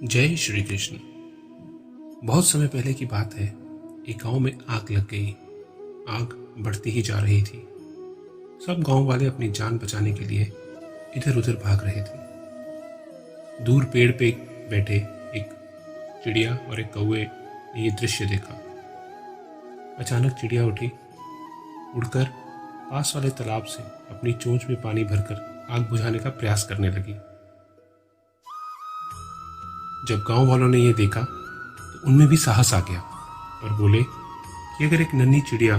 जय श्री कृष्ण। बहुत समय पहले की बात है। एक गांव में आग लग गई। आग बढ़ती ही जा रही थी। सब गांव वाले अपनी जान बचाने के लिए इधर उधर भाग रहे थे। दूर पेड़ पे बैठे एक चिड़िया और एक कौवे ने ये दृश्य देखा। अचानक चिड़िया उठी, उड़कर पास वाले तालाब से अपनी चोंच में पानी भरकर आग बुझाने का प्रयास करने लगी। जब गांव वालों ने यह देखा तो उनमें भी साहस आ गया और बोले कि अगर एक नन्ही चिड़िया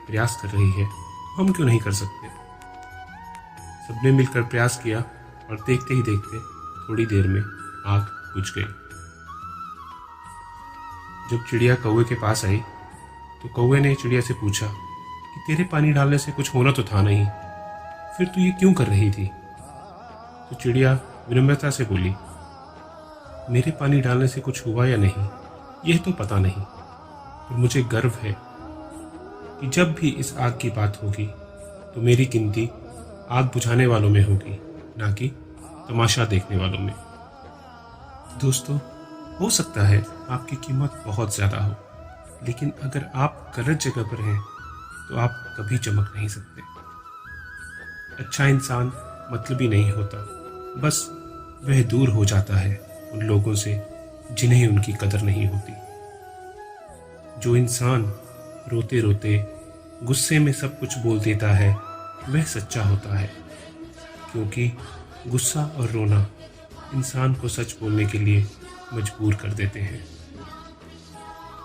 प्रयास कर रही है तो हम क्यों नहीं कर सकते। सबने मिलकर प्रयास किया और देखते ही देखते थोड़ी देर में आग बुझ गई। जब चिड़िया कौवे के पास आई तो कौवे ने चिड़िया से पूछा कि तेरे पानी डालने से कुछ होना तो था नहीं, फिर तू ये क्यों कर रही थी। तो चिड़िया विनम्रता से बोली, मेरे पानी डालने से कुछ हुआ या नहीं यह तो पता नहीं, पर मुझे गर्व है कि जब भी इस आग की बात होगी तो मेरी गिनती आग बुझाने वालों में होगी, ना कि तमाशा देखने वालों में। दोस्तों, हो सकता है आपकी कीमत बहुत ज़्यादा हो, लेकिन अगर आप गलत जगह पर हैं तो आप कभी चमक नहीं सकते। अच्छा इंसान मतलबी नहीं होता, बस वह दूर हो जाता है उन लोगों से जिन्हें उनकी कदर नहीं होती। जो इंसान रोते रोते गुस्से में सब कुछ बोल देता है वह सच्चा होता है, क्योंकि गुस्सा और रोना इंसान को सच बोलने के लिए मजबूर कर देते हैं।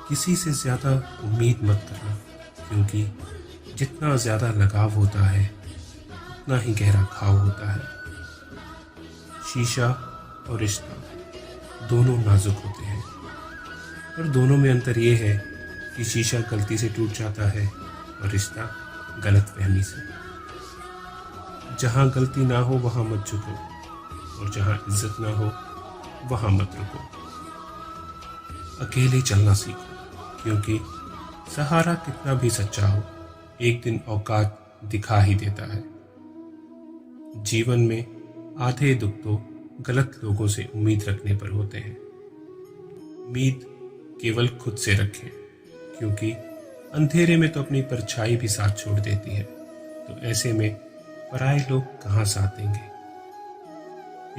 किसी से ज़्यादा उम्मीद मत करना, क्योंकि जितना ज़्यादा लगाव होता है उतना ही गहरा घाव होता है। शीशा और रिश्ता दोनों नाजुक होते हैं, पर दोनों में अंतर यह है कि शीशा गलती से टूट जाता है और रिश्ता गलतफहमी से। जहाँ गलती ना हो वहाँ मत झुको, और जहाँ इज्जत ना हो वहाँ मत रुको। अकेले चलना सीखो, क्योंकि सहारा कितना भी सच्चा हो एक दिन औकात दिखा ही देता है। जीवन में आधे दुख तो गलत लोगों से उम्मीद रखने पर होते हैं। उम्मीद केवल खुद से रखें, क्योंकि अंधेरे में तो अपनी परछाई भी साथ छोड़ देती है, तो ऐसे में पराए लोग कहाँ साथ देंगे।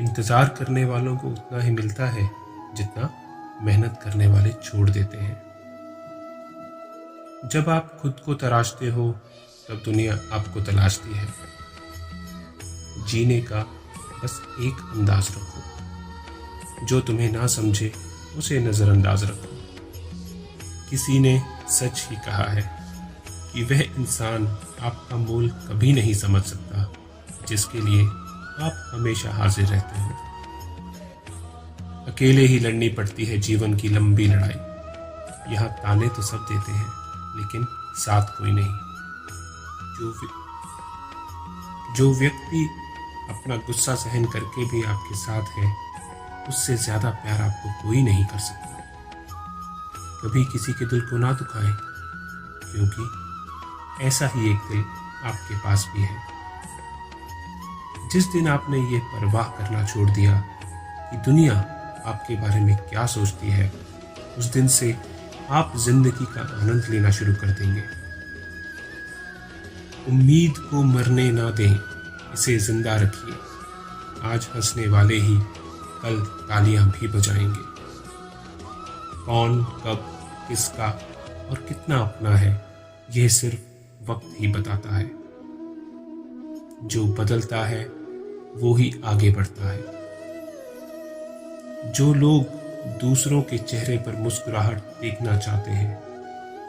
इंतजार करने वालों को उतना ही मिलता है जितना मेहनत करने वाले छोड़ देते हैं। जब आप खुद को तराशते हो तब दुनिया आपको तलाशती है। जीने का बस एक अंदाज रखो, जो तुम्हें ना समझे उसे नज़रअंदाज रखो। किसी ने सच ही कहा है कि वह इंसान आपका मोल कभी नहीं समझ सकता जिसके लिए आप हमेशा हाजिर रहते हो। अकेले ही लड़नी पड़ती है जीवन की लंबी लड़ाई। यहाँ ताने तो सब देते हैं, लेकिन साथ कोई नहीं। जो व्यक्ति अपना गुस्सा सहन करके भी आपके साथ है, उससे ज़्यादा प्यार आपको कोई नहीं कर सकता। कभी किसी के दिल को ना दुखाएं, क्योंकि ऐसा ही एक दिल आपके पास भी है। जिस दिन आपने ये परवाह करना छोड़ दिया कि दुनिया आपके बारे में क्या सोचती है, उस दिन से आप जिंदगी का आनंद लेना शुरू कर देंगे। उम्मीद को मरने ना दें, इसे जिंदा रखिए। आज हंसने वाले ही कल तालियां भी बजाएंगे। कौन कब किसका और कितना अपना है, यह सिर्फ वक्त ही बताता है। जो बदलता है वो ही आगे बढ़ता है। जो लोग दूसरों के चेहरे पर मुस्कुराहट देखना चाहते हैं,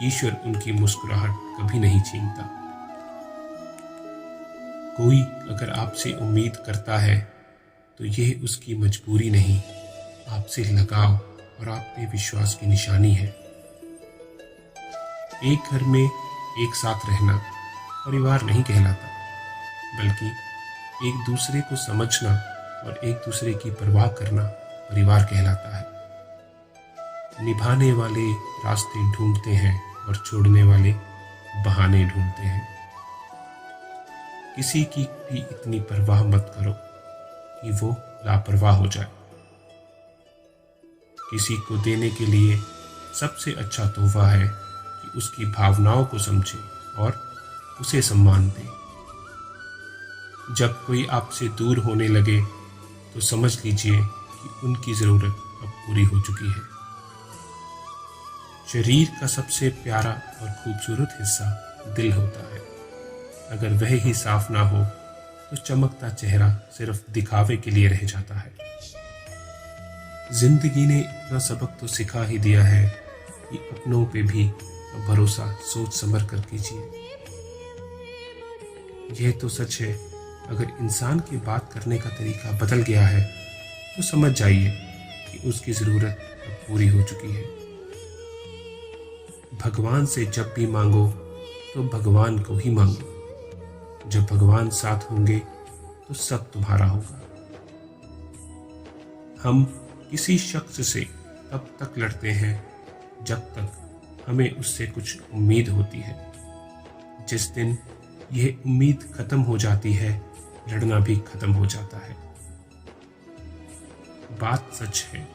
ईश्वर उनकी मुस्कुराहट कभी नहीं छीनता। कोई अगर आपसे उम्मीद करता है तो यह उसकी मजबूरी नहीं, आपसे लगाव और आप पे विश्वास की निशानी है। एक घर में एक साथ रहना परिवार नहीं कहलाता, बल्कि एक दूसरे को समझना और एक दूसरे की परवाह करना परिवार कहलाता है। निभाने वाले रास्ते ढूंढते हैं और छोड़ने वाले बहाने ढूंढते हैं। किसी की भी इतनी परवाह मत करो कि वो लापरवाह हो जाए। किसी को देने के लिए सबसे अच्छा तोहफा है कि उसकी भावनाओं को समझे और उसे सम्मान दे। जब कोई आपसे दूर होने लगे तो समझ लीजिए कि उनकी ज़रूरत अब पूरी हो चुकी है। शरीर का सबसे प्यारा और खूबसूरत हिस्सा दिल होता है। अगर वह ही साफ ना हो तो चमकता चेहरा सिर्फ दिखावे के लिए रह जाता है। जिंदगी ने इतना सबक तो सिखा ही दिया है कि अपनों पे भी भरोसा सोच समझ कर कीजिए। यह तो सच है, अगर इंसान की बात करने का तरीका बदल गया है तो समझ जाइए कि उसकी ज़रूरत अब पूरी हो चुकी है। भगवान से जब भी मांगो तो भगवान को ही मांगो। जब भगवान साथ होंगे तो सब तुम्हारा होगा। हम किसी शख्स से तब तक लड़ते हैं जब तक हमें उससे कुछ उम्मीद होती है। जिस दिन यह उम्मीद खत्म हो जाती है, लड़ना भी खत्म हो जाता है। बात सच है,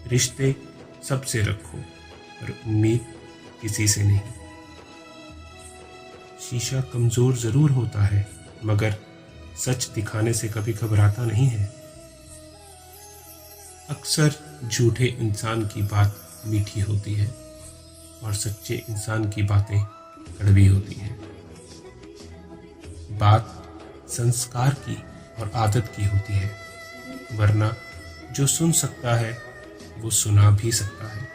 रिश्ते सबसे रखो पर उम्मीद किसी से नहीं। शीशा कमजोर जरूर होता है मगर सच दिखाने से कभी घबराता नहीं है। अक्सर झूठे इंसान की बात मीठी होती है और सच्चे इंसान की बातें कड़वी होती हैं। बात संस्कार की और आदत की होती है, वरना जो सुन सकता है वो सुना भी सकता है।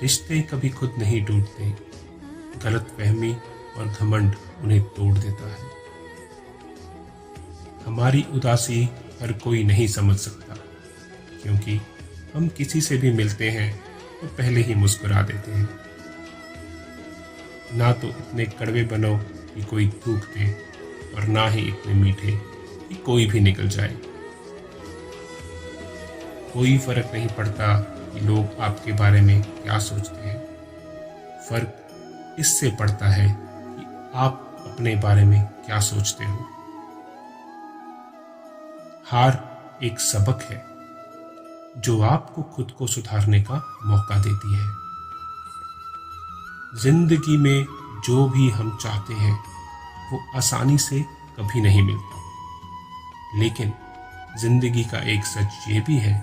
रिश्ते कभी खुद नहीं टूटते, गलतफहमी और घमंड उन्हें तोड़ देता है। हमारी उदासी हर कोई नहीं समझ सकता, क्योंकि हम किसी से भी मिलते हैं तो पहले ही मुस्कुरा देते हैं। ना तो इतने कड़वे बनो कि कोई थूक दे और ना ही इतने मीठे कि कोई भी निकल जाए। कोई फर्क नहीं पड़ता कि लोग आपके बारे में क्या सोचते हैं, फर्क इससे पड़ता है कि आप अपने बारे में क्या सोचते हो। हार एक सबक है जो आपको खुद को सुधारने का मौका देती है। जिंदगी में जो भी हम चाहते हैं वो आसानी से कभी नहीं मिलता, लेकिन जिंदगी का एक सच ये भी है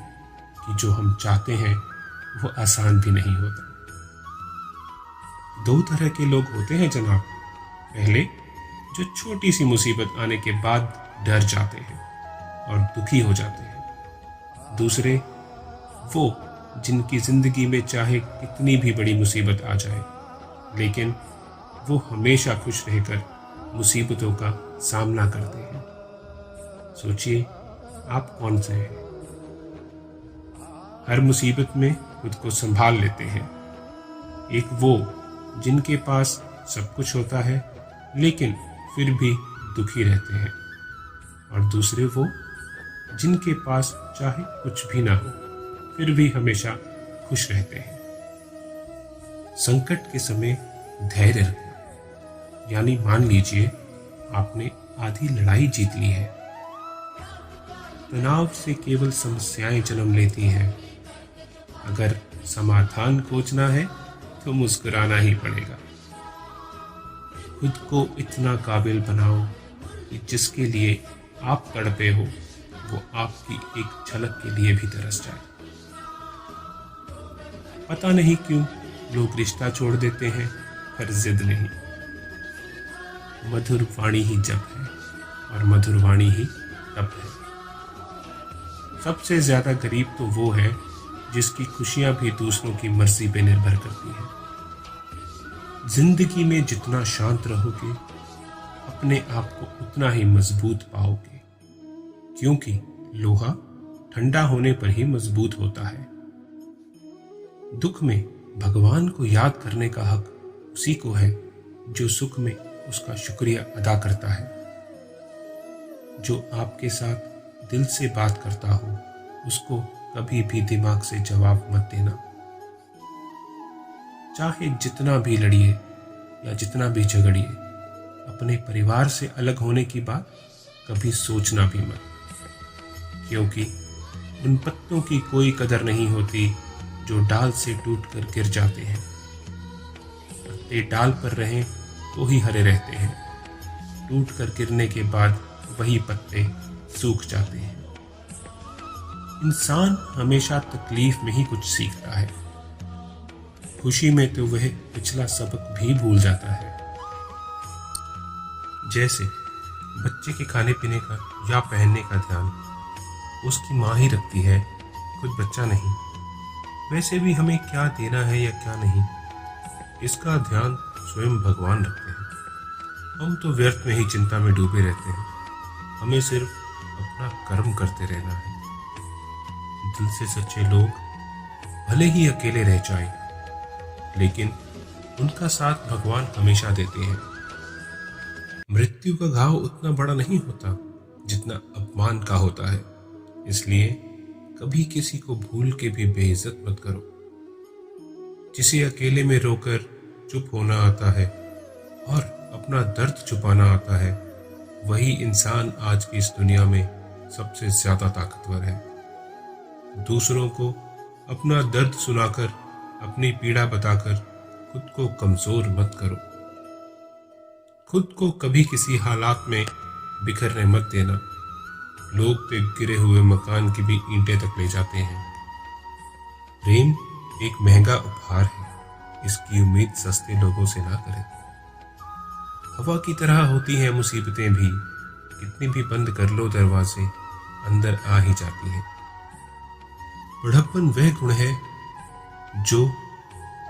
कि जो हम चाहते हैं वो आसान भी नहीं होता। दो तरह के लोग होते हैं जनाब। पहले जो छोटी सी मुसीबत आने के बाद डर जाते हैं और दुखी हो जाते हैं। दूसरे वो जिनकी जिंदगी में चाहे कितनी भी बड़ी मुसीबत आ जाए, लेकिन वो हमेशा खुश रहकर मुसीबतों का सामना करते हैं। सोचिए आप कौन से हैं। हर मुसीबत में खुद को संभाल लेते हैं। एक वो जिनके पास सब कुछ होता है लेकिन फिर भी दुखी रहते हैं, और दूसरे वो जिनके पास चाहे कुछ भी ना हो फिर भी हमेशा खुश रहते हैं। संकट के समय धैर्य रखना, यानी मान लीजिए आपने आधी लड़ाई जीत ली है। तनाव से केवल समस्याएं जन्म लेती हैं। अगर समाधान खोजना है तो मुस्कुराना ही पड़ेगा। खुद को इतना काबिल बनाओ कि जिसके लिए आप तड़पे हो वो आपकी एक झलक के लिए भी तरस जाए। पता नहीं क्यों लोग रिश्ता छोड़ देते हैं, पर जिद नहीं। मधुर वाणी ही जप है और मधुर वाणी ही तप है। सबसे ज्यादा गरीब तो वो है जिसकी खुशियां भी दूसरों की मर्जी पे निर्भर करती हैं। जिंदगी में जितना शांत रहोगे अपने आप को उतना ही मजबूत पाओगे, क्योंकि लोहा ठंडा होने पर ही मजबूत होता है। दुख में भगवान को याद करने का हक उसी को है जो सुख में उसका शुक्रिया अदा करता है। जो आपके साथ दिल से बात करता हो उसको कभी भी दिमाग से जवाब मत देना। चाहे जितना भी लड़िए या जितना भी झगड़िए, अपने परिवार से अलग होने की बात कभी सोचना भी मत, क्योंकि उन पत्तों की कोई कदर नहीं होती जो डाल से टूटकर गिर जाते हैं। पत्ते डाल पर रहें तो ही हरे रहते हैं, टूट कर गिरने के बाद वही पत्ते सूख जाते हैं। इंसान हमेशा तकलीफ में ही कुछ सीखता है, खुशी में तो वह पिछला सबक भी भूल जाता है। जैसे बच्चे के खाने पीने का या पहनने का ध्यान उसकी माँ ही रखती है, खुद बच्चा नहीं। वैसे भी हमें क्या देना है या क्या नहीं, इसका ध्यान स्वयं भगवान रखते हैं। हम तो व्यर्थ में ही चिंता में डूबे रहते हैं। हमें सिर्फ अपना कर्म करते रहना है। दिल से सच्चे लोग भले ही अकेले रह जाएं, लेकिन उनका साथ भगवान हमेशा देते हैं। मृत्यु का घाव उतना बड़ा नहीं होता जितना अपमान का होता है, इसलिए कभी किसी को भूल के भी बेइज्जत मत करो। जिसे अकेले में रोकर चुप होना आता है और अपना दर्द छुपाना आता है, वही इंसान आज की इस दुनिया में सबसे ज्यादा ताकतवर है। दूसरों को अपना दर्द सुनाकर, अपनी पीड़ा बताकर खुद को कमजोर मत करो। खुद को कभी किसी हालात में बिखरने मत देना। लोग तो गिरे हुए मकान की भी ईंटें तक ले जाते हैं। प्रेम एक महंगा उपहार है, इसकी उम्मीद सस्ते लोगों से ना करें। हवा की तरह होती हैं मुसीबतें भी, कितनी भी बंद कर लो दरवाजे, अंदर आ ही जाती हैं। बुढ़प्पन वह गुण है जो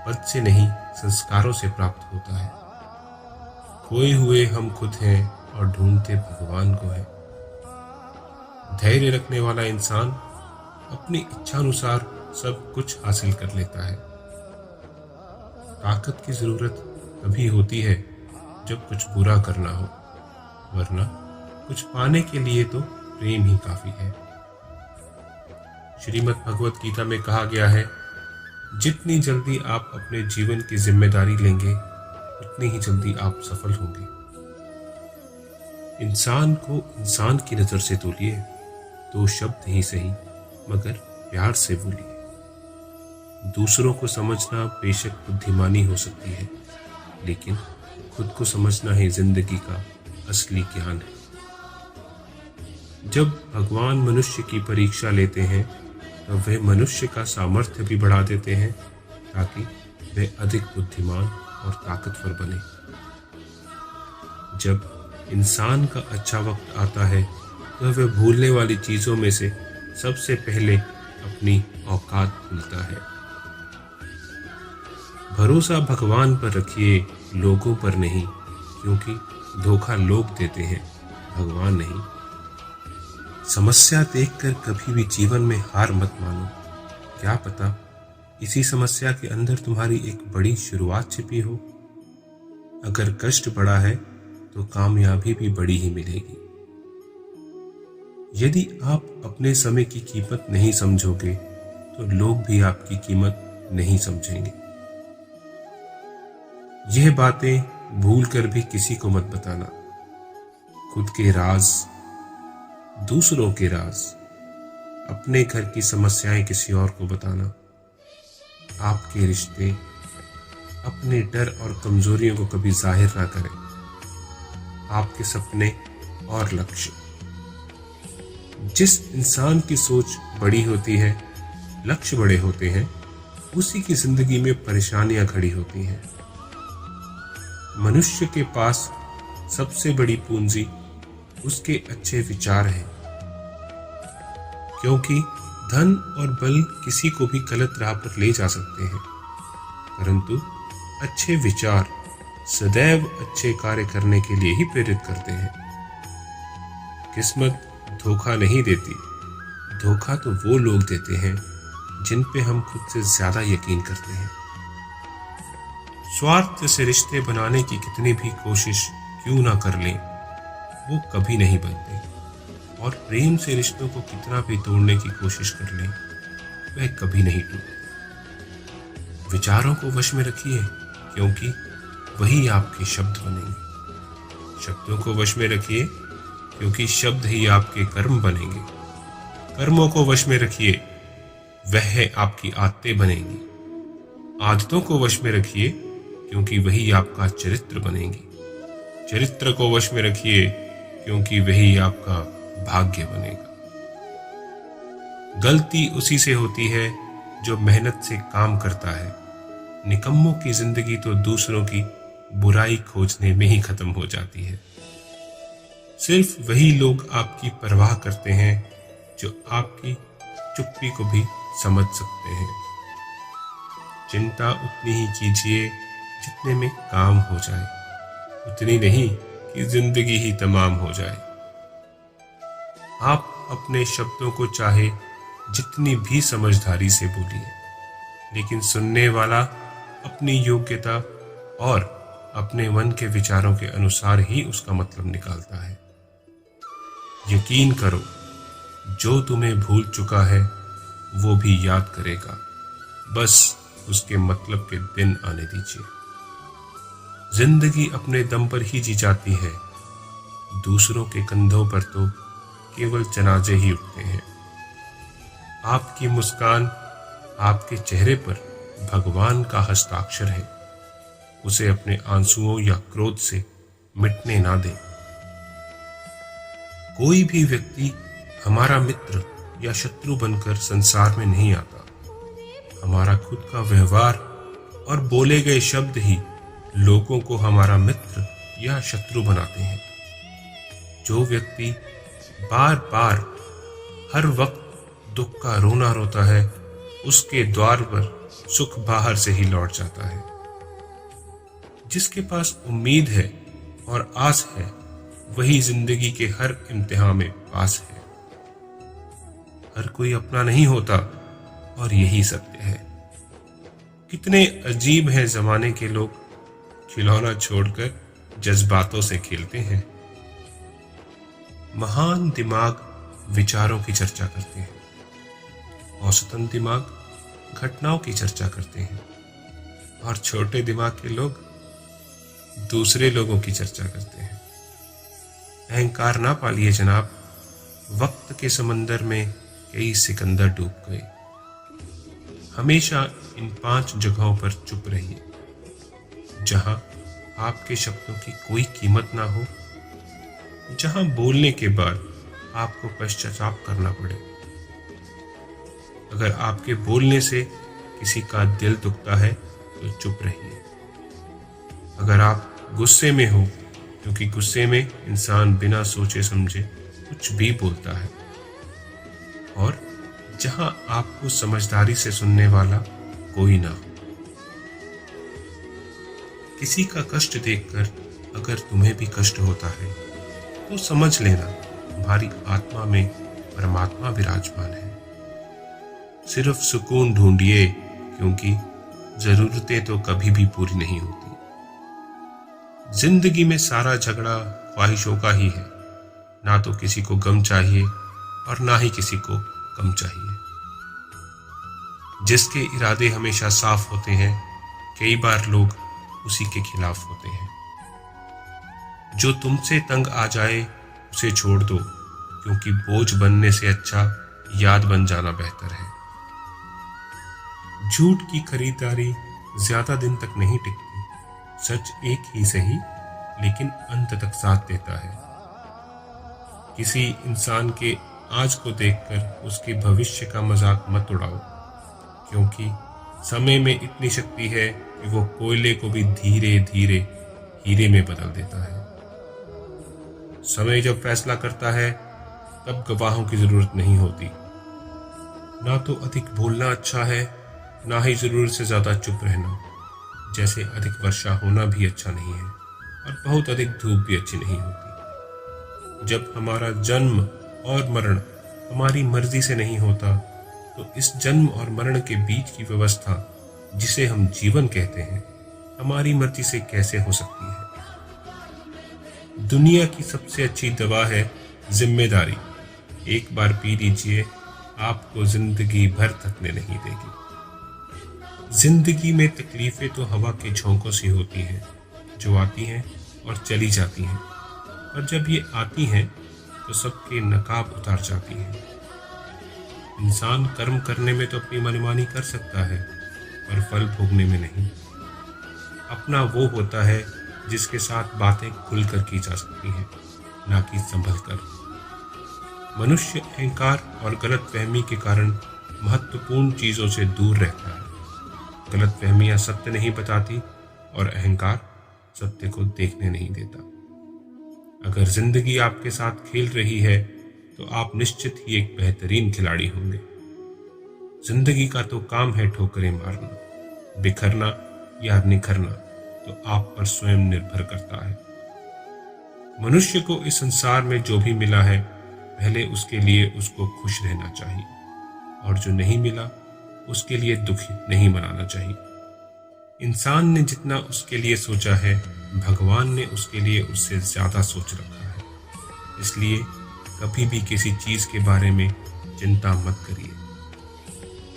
पद से नहीं संस्कारों से प्राप्त होता है। खोए हुए हम खुद हैं और ढूंढते भगवान को है। धैर्य रखने वाला इंसान अपनी इच्छानुसार सब कुछ हासिल कर लेता है। ताकत की जरूरत तभी होती है जब कुछ बुरा करना हो, वरना कुछ पाने के लिए तो प्रेम ही काफी है। श्रीमद् भगवत गीता में कहा गया है, जितनी जल्दी आप अपने जीवन की जिम्मेदारी लेंगे, उतनी ही जल्दी आप सफल होंगे। इंसान को इंसान की नजर से तोलिए, दो शब्द ही सही मगर प्यार से बोलिए। दूसरों को समझना बेशक बुद्धिमानी हो सकती है, लेकिन खुद को समझना ही जिंदगी का असली ज्ञान है। जब भगवान मनुष्य की परीक्षा लेते हैं, तब वह मनुष्य का सामर्थ्य भी बढ़ा देते हैं ताकि वह अधिक बुद्धिमान और ताकतवर बने। जब इंसान का अच्छा वक्त आता है, तो वह भूलने वाली चीजों में से सबसे पहले अपनी औकात भूलता है। भरोसा भगवान पर रखिए, लोगों पर नहीं, क्योंकि धोखा लोग देते हैं, भगवान नहीं। समस्या देखकर कभी भी जीवन में हार मत मानो। क्या पता इसी समस्या के अंदर तुम्हारी एक बड़ी शुरुआत छिपी हो। अगर कष्ट बड़ा है तो कामयाबी भी बड़ी ही मिलेगी। यदि आप अपने समय की कीमत नहीं समझोगे, तो लोग भी आपकी कीमत नहीं समझेंगे। यह बातें भूल कर भी किसी को मत बताना। खुद के राज, दूसरों के राज, अपने घर की समस्याएं किसी और को बताना, आपके रिश्ते, अपने डर और कमजोरियों को कभी जाहिर ना करें। आपके सपने और लक्ष्य। जिस इंसान की सोच बड़ी होती है, लक्ष्य बड़े होते हैं, उसी की जिंदगी में परेशानियां खड़ी होती हैं। मनुष्य के पास सबसे बड़ी पूंजी उसके अच्छे विचार हैं, क्योंकि धन और बल किसी को भी गलत राह पर ले जा सकते हैं, परंतु अच्छे विचार सदैव अच्छे कार्य करने के लिए ही प्रेरित करते हैं। किस्मत धोखा नहीं देती, धोखा तो वो लोग देते हैं जिन पे हम खुद से ज्यादा यकीन करते हैं। स्वार्थ से रिश्ते बनाने की कितनी भी कोशिश क्यों ना कर लें, वो कभी नहीं बनते, और प्रेम से रिश्तों को कितना भी तोड़ने की कोशिश कर लें, वह कभी नहीं टूटते। विचारों को वश में रखिए, क्योंकि वही आपके शब्द बनेंगे। शब्दों को वश में रखिए, क्योंकि शब्द ही आपके कर्म बनेंगे। कर्मों को वश में रखिए, वह आपकी आदतें बनेंगी। आदतों को वश में रखिए, क्योंकि वही आपका चरित्र बनेंगी। चरित्र को वश में रखिए, क्योंकि वही आपका भाग्य बनेगा। गलती उसी से होती है जो मेहनत से काम करता है। निकम्मों की जिंदगी तो दूसरों की बुराई खोजने में ही खत्म हो जाती है। सिर्फ वही लोग आपकी परवाह करते हैं जो आपकी चुप्पी को भी समझ सकते हैं। चिंता उतनी ही कीजिए जितने में काम हो जाए, उतनी नहीं कि जिंदगी ही तमाम हो जाए। आप अपने शब्दों को चाहे जितनी भी समझदारी से बोलिए, लेकिन सुनने वाला अपनी योग्यता और अपने मन के विचारों के अनुसार ही उसका मतलब निकालता है। यकीन करो, जो तुम्हें भूल चुका है वो भी याद करेगा, बस उसके मतलब के दिन आने दीजिए। जिंदगी अपने दम पर ही जी जाती है, दूसरों के कंधों पर तो केवल जनाजे ही उठते हैं। आपकी मुस्कान आपके चेहरे पर भगवान का हस्ताक्षर है, उसे अपने आंसुओं या क्रोध से मिटने ना दें। कोई भी व्यक्ति हमारा मित्र या शत्रु बनकर संसार में नहीं आता। हमारा खुद का व्यवहार और बोले गए शब्द ही लोगों को हमारा मित्र या शत्रु बनाते हैं। जो व्यक्ति बार बार हर वक्त दुख का रोना रोता है, उसके द्वार पर सुख बाहर से ही लौट जाता है। जिसके पास उम्मीद है और आस है, वही जिंदगी के हर इम्तिहान में पास है। हर कोई अपना नहीं होता, और यही सत्य है। कितने अजीब हैं जमाने के लोग, खिलौना छोड़कर जज्बातों से खेलते हैं। महान दिमाग विचारों की चर्चा करते हैं, औसतन दिमाग घटनाओं की चर्चा करते हैं, और छोटे दिमाग के लोग दूसरे लोगों की चर्चा करते हैं। अहंकार ना पालिए जनाब, वक्त के समंदर में कई सिकंदर डूब गए। हमेशा इन 5 जगहों पर चुप रहिए, जहां आपके शब्दों की कोई कीमत ना हो, जहां बोलने के बाद आपको पश्चाताप करना पड़े। अगर आपके बोलने से किसी का दिल दुखता है तो चुप रहिए। अगर आप गुस्से में हो, क्योंकि गुस्से में इंसान बिना सोचे समझे कुछ भी बोलता है, और जहां आपको समझदारी से सुनने वाला कोई ना हो। किसी का कष्ट देखकर अगर तुम्हें भी कष्ट होता है तो समझ लेना तुम्हारी आत्मा में परमात्मा विराजमान है। सिर्फ सुकून ढूंढिए, क्योंकि जरूरतें तो कभी भी पूरी नहीं होती। जिंदगी में सारा झगड़ा ख्वाहिशों का ही है। ना तो किसी को गम चाहिए और ना ही किसी को कम चाहिए। जिसके इरादे हमेशा साफ होते हैं, कई बार लोग उसी के खिलाफ होते हैं। जो तुमसे तंग आ जाए उसे छोड़ दो, क्योंकि बोझ बनने से अच्छा याद बन जाना बेहतर है। झूठ की खरीदारी ज्यादा दिन तक नहीं टिकती। सच एक ही सही, लेकिन अंत तक साथ देता है। किसी इंसान के आज को देखकर उसके भविष्य का मजाक मत उड़ाओ, क्योंकि समय में इतनी शक्ति है कि वो कोयले को भी धीरे धीरे हीरे में बदल देता है। समय जब फैसला करता है, तब गवाहों की जरूरत नहीं होती। ना तो अधिक बोलना अच्छा है, ना ही जरूरत से ज्यादा चुप रहना। जैसे अधिक वर्षा होना भी अच्छा नहीं है, और बहुत अधिक धूप भी अच्छी नहीं होती। जब हमारा जन्म और मरण हमारी मर्जी से नहीं होता, तो इस जन्म और मरण के बीच की व्यवस्था, जिसे हम जीवन कहते हैं, हमारी मर्जी से कैसे हो सकती है। दुनिया की सबसे अच्छी दवा है जिम्मेदारी। एक बार पी लीजिए, आपको जिंदगी भर थकने नहीं देगी। जिंदगी में तकलीफें तो हवा के झोंकों सी होती हैं, जो आती हैं और चली जाती हैं, और जब ये आती हैं तो सबके नकाब उतार जाती हैं। इंसान कर्म करने में तो अपनी मनमानी कर सकता है, पर फल भोगने में नहीं। अपना वो होता है जिसके साथ बातें खुलकर की जा सकती हैं, ना कि संभल कर। मनुष्य अहंकार और गलतफहमी के कारण महत्वपूर्ण चीजों से दूर रहता है। गलतफहमियां सत्य नहीं बताती और अहंकार सत्य को देखने नहीं देता। अगर जिंदगी आपके साथ खेल रही है तो आप निश्चित ही एक बेहतरीन खिलाड़ी होंगे। जिंदगी का तो काम है ठोकरें मारना, बिखरना या निखरना तो आप पर स्वयं निर्भर करता है। मनुष्य को इस संसार में जो भी मिला है, पहले उसके लिए उसको खुश रहना चाहिए, और जो नहीं मिला उसके लिए दुखी नहीं मनाना चाहिए। इंसान ने जितना उसके लिए सोचा है, भगवान ने उसके लिए उससे ज्यादा सोच रखा है। इसलिए कभी भी किसी चीज के बारे में चिंता मत करिए।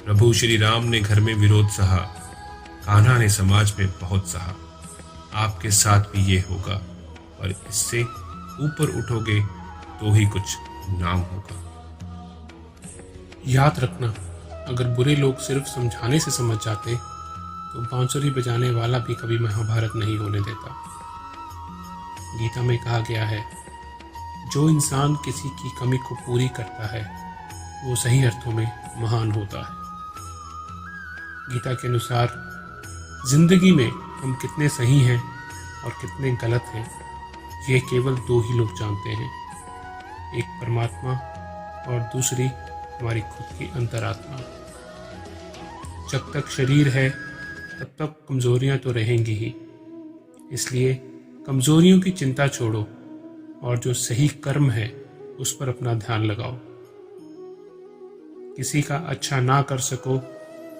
प्रभु श्री राम ने घर में विरोध सहा, कान्हा ने समाज में बहुत सहा। आपके साथ भी ये होगा, और इससे ऊपर उठोगे तो ही कुछ नाम होगा। याद रखना, अगर बुरे लोग सिर्फ समझाने से समझ जाते तो बांसुरी बजाने वाला भी कभी महाभारत नहीं होने देता। गीता में कहा गया है, जो इंसान किसी की कमी को पूरी करता है वो सही अर्थों में महान होता है। गीता के अनुसार जिंदगी में हम कितने सही हैं और कितने गलत हैं, ये केवल दो ही लोग जानते हैं, एक परमात्मा और दूसरी हमारी खुद की अंतरात्मा। जब तक शरीर है तब तक कमजोरियां तो रहेंगी ही, इसलिए कमजोरियों की चिंता छोड़ो और जो सही कर्म है उस पर अपना ध्यान लगाओ। किसी का अच्छा ना कर सको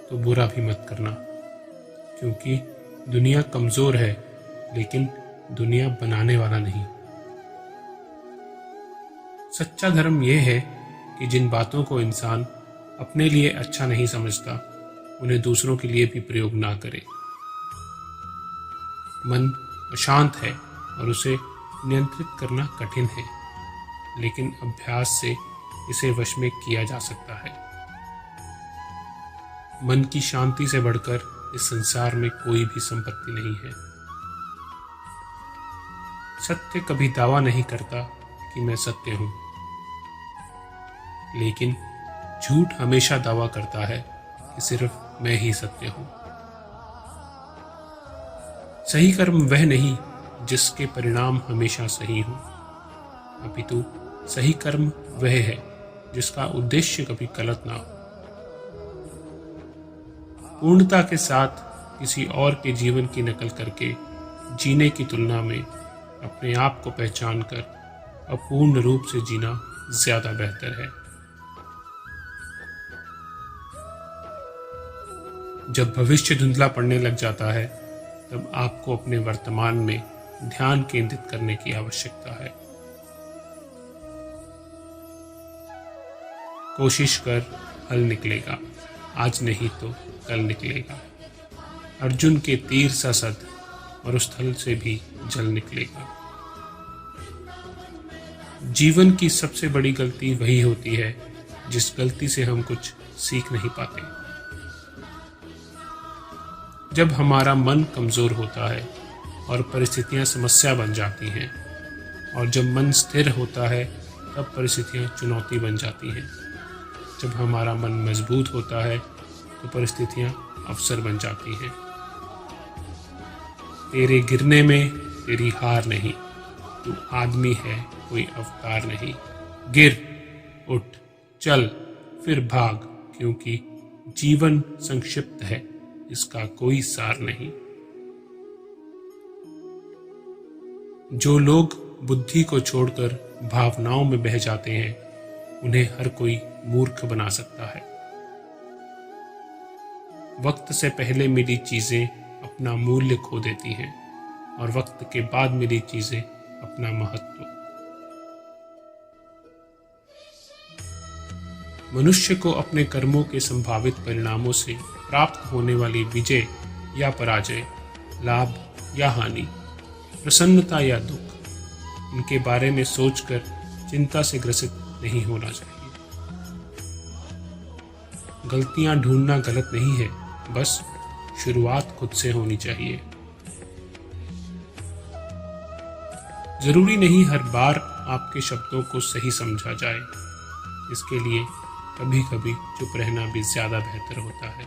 तो बुरा भी मत करना, क्योंकि दुनिया कमजोर है लेकिन दुनिया बनाने वाला नहीं। सच्चा धर्म यह है कि जिन बातों को इंसान अपने लिए अच्छा नहीं समझता, उन्हें दूसरों के लिए भी प्रयोग ना करे। मन अशांत है और उसे नियंत्रित करना कठिन है, लेकिन अभ्यास से इसे वश में किया जा सकता है। मन की शांति से बढ़कर इस संसार में कोई भी संपत्ति नहीं है। सत्य कभी दावा नहीं करता कि मैं सत्य हूं, लेकिन झूठ हमेशा दावा करता है कि सिर्फ मैं ही सत्य हूं। सही कर्म वह नहीं जिसके परिणाम हमेशा सही हों, अपितु सही कर्म वह है जिसका उद्देश्य कभी गलत ना हो। पूर्णता के साथ किसी और के जीवन की नकल करके जीने की तुलना में अपने आप को पहचान कर अपूर्ण रूप से जीना ज्यादा बेहतर है। जब भविष्य धुंधला पड़ने लग जाता है, तब आपको अपने वर्तमान में ध्यान केंद्रित करने की आवश्यकता है। कोशिश कर, हल निकलेगा, आज नहीं तो कल निकलेगा। अर्जुन के तीर सा सद मरुस्थल से भी जल निकलेगा। जीवन की सबसे बड़ी गलती वही होती है जिस गलती से हम कुछ सीख नहीं पाते। जब हमारा मन कमजोर होता है और परिस्थितियां समस्या बन जाती हैं, और जब मन स्थिर होता है तब परिस्थितियां चुनौती बन जाती हैं। जब हमारा मन मजबूत होता है तो परिस्थितियां अवसर बन जाती हैं। तेरे गिरने में तेरी हार नहीं, तू आदमी है कोई अवतार नहीं। गिर, उठ, चल, फिर भाग, क्योंकि जीवन संक्षिप्त है, इसका कोई सार नहीं। जो लोग बुद्धि को छोड़कर भावनाओं में बह जाते हैं, उन्हें हर कोई मूर्ख बना सकता है। वक्त से पहले मिली चीजें अपना मूल्य खो देती हैं, और वक्त के बाद मिली चीजें अपना महत्व। मनुष्य को अपने कर्मों के संभावित परिणामों से प्राप्त होने वाली विजय या पराजय, लाभ या हानि, प्रसन्नता या दुख, इनके बारे में सोचकर चिंता से ग्रसित नहीं होना चाहिए। गलतियां ढूंढना गलत नहीं है, बस शुरुआत खुद से होनी चाहिए। जरूरी नहीं हर बार आपके शब्दों को सही समझा जाए। इसके लिए कभी कभी चुप रहना भी ज्यादा बेहतर होता है।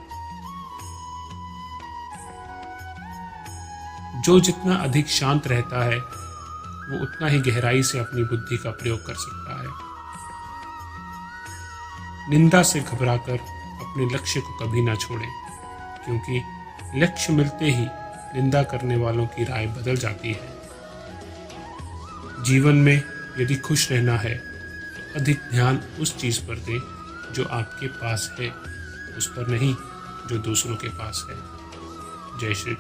जो जितना अधिक शांत रहता है वो उतना ही गहराई से अपनी बुद्धि का प्रयोग कर सकता है। निंदा से घबराकर अपने लक्ष्य को कभी ना छोड़ें, क्योंकि लक्ष्य मिलते ही निंदा करने वालों की राय बदल जाती है। जीवन में यदि खुश रहना है तो अधिक ध्यान उस चीज पर दें जो आपके पास है, उस पर नहीं जो दूसरों के पास है। जय श्री